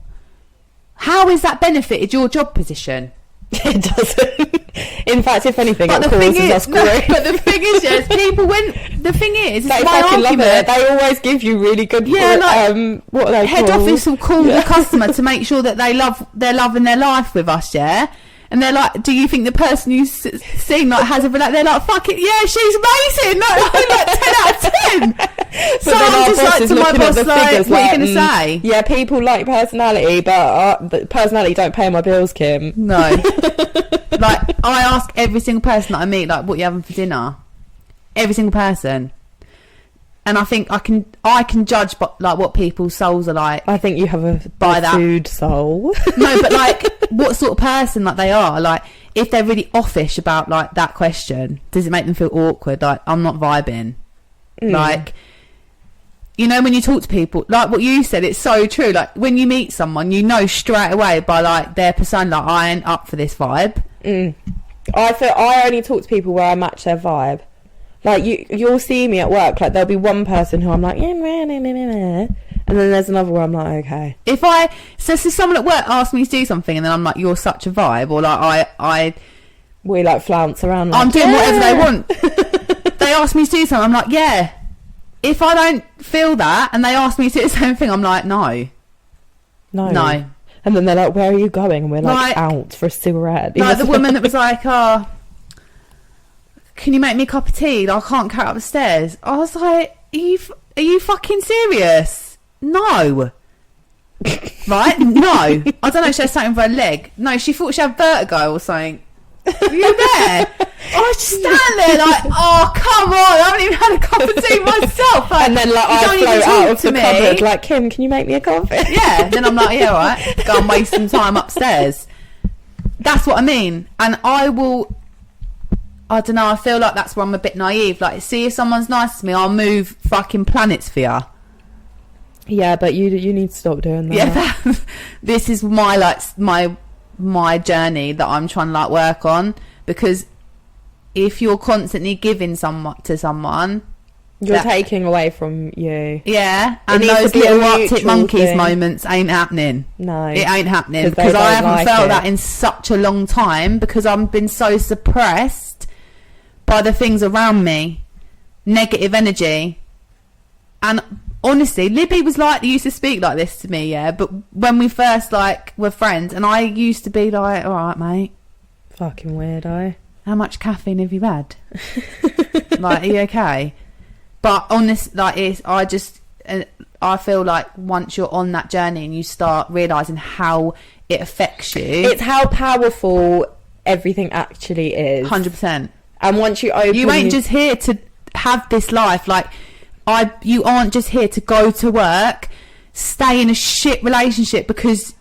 How has that benefited your job position? It doesn't. In fact, if anything, but it causes us grief. But the thing is, yes, people the thing is, they my fucking argument, love it. They always give you really good. Yeah, like, what are they head called? office will call the customer to make sure that they're loving their life with us. Yeah. And they're like, do you think the person you've seen like has a like? They're like, fuck it, yeah, she's amazing. Like 10 out of 10. So I'm just like to my boss, like, what are you going to say? Yeah, people like personality, but personality don't pay my bills, Kim. No. Like, I ask every single person that I meet, like, what are you having for dinner? Every single person. And I think I can judge like what people's souls are like. I think you have a food soul. No, but like what sort of person like they are. Like if they're really offish about like that question, does it make them feel awkward? Like I'm not vibing. Like, you know, when you talk to people, like what you said, it's so true. Like when you meet someone, you know straight away by like their persona, like I ain't up for this vibe. I feel I only talk to people where I match their vibe. Like, you'll see me at work, like, there'll be one person who I'm like, and then there's another where I'm like, okay. So someone at work asks me to do something, and then I'm like, you're such a vibe, or like, we, like, flounce around, like, I'm doing whatever they want. They ask me to do something, I'm like, yeah. If I don't feel that, and they ask me to do the same thing, I'm like, no. And then they're like, where are you going? And we're, like out for a cigarette. Like, the woman that was like, oh, can you make me a cup of tea? Like, I can't carry it up the stairs. I was like, are you fucking serious? No. Right? No. I don't know if she had something for her leg. No, she thought she had vertigo or something. Are you there? I was just standing there like, oh, come on. I haven't even had a cup of tea myself. Like, and then, like, I float out of the cupboard like, Kim, can you make me a coffee? Yeah. Then I'm like, yeah, all right. Go and waste some time upstairs. That's what I mean. And I don't know, I feel like that's where I'm a bit naive. Like, see, if someone's nice to me, I'll move fucking planets for you. Yeah, but you need to stop doing that. Yeah, this is my, like, my journey that I'm trying to, like, work on. Because if you're constantly giving to someone... You're taking away from you. Yeah, and those little Arctic Monkeys moments ain't happening. No. It ain't happening. Because I haven't felt that in such a long time. Because I've been so suppressed by the things around me, negative energy. And honestly, Libby was like, used to speak like this to me, yeah, but when we first like were friends, and I used to be like, all right, mate, fucking weirdo, how much caffeine have you had? Like, are you okay? But honest, like, I feel like once you're on that journey and you start realising how it affects you, it's how powerful everything actually is. 100%. And once you open... You ain't just here to have this life. Like, you aren't just here to go to work, stay in a shit relationship because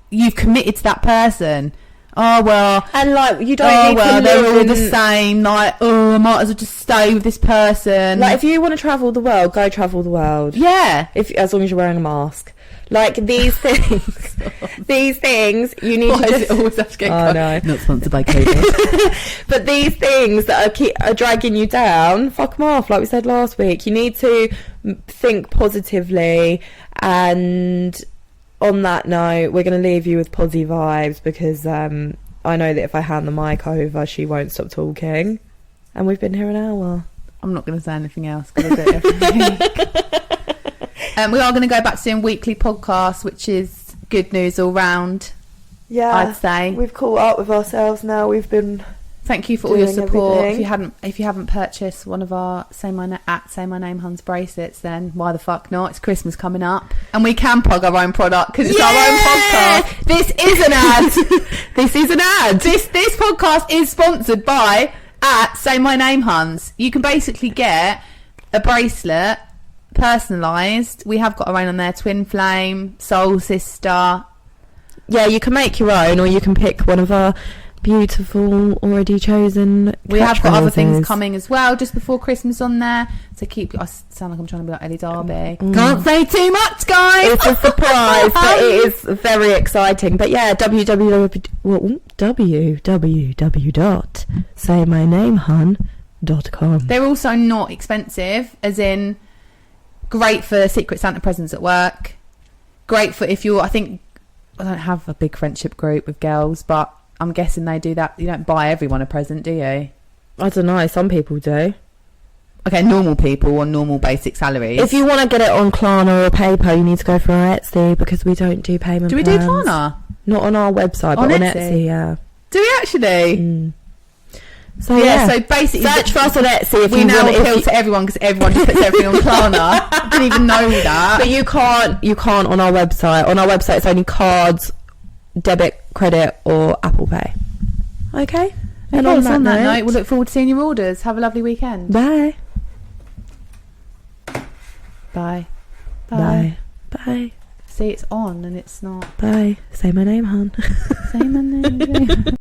you've committed to that person. Oh, well... And, like, you don't need to they're all the same. Like, oh, I might as well just stay with this person. Like, if you want to travel the world, go travel the world. Yeah. As long as you're wearing a mask. Like, these things... these things, you need to just... It always have to get no. Not sponsored by COVID. But these things that are dragging you down, fuck them off, like we said last week. You need to think positively, and on that note, we're going to leave you with posy vibes, because I know that if I hand the mic over, she won't stop talking. And we've been here an hour. I'm not going to say anything else because I do it every week. We are going to go back to doing weekly podcasts, which is good news all round. Yeah, I'd say we've caught up with ourselves now. We've been. Thank you for all your support. Everything. If you haven't purchased one of our Say My Name Huns bracelets, then why the fuck not? It's Christmas coming up, and we can plug our own product because it's our own podcast. This is an ad. This is an ad. This podcast is sponsored by Say My Name Huns. You can basically get a bracelet personalised. We have got our own on there: Twin Flame, Soul Sister. Yeah, you can make your own, or you can pick one of our beautiful already chosen. We have got other things coming as well just before Christmas on there, so I sound like I'm trying to be like Ellie Darby. Can't say too much, guys. It's a surprise, but it is very exciting. But yeah, www.saymynamehun.com. They're also not expensive, as in great for Secret Santa presents at work, great for if you're, I think I don't have a big friendship group with girls, but I'm guessing they do that. You don't buy everyone a present, do you? I don't know. Some people do. Okay, normal people on normal basic salaries. If you want to get it on Klarna or PayPal, you need to go for our Etsy because we don't do payment plans. Do we do Klarna? Not on our website, but on Etsy, yeah. Do we actually? Mm. So so basically, search for us on Etsy if we you now want. appeal to everyone because everyone just puts everything on Klarna. I didn't even know that. But you can't on our website. On our website, it's only cards, debit, credit, or Apple Pay. Okay. And on that note, we'll look forward to seeing your orders. Have a lovely weekend. Bye. Bye. Bye. Bye. See, it's on and it's not. Bye. Say my name, hun. Say my name.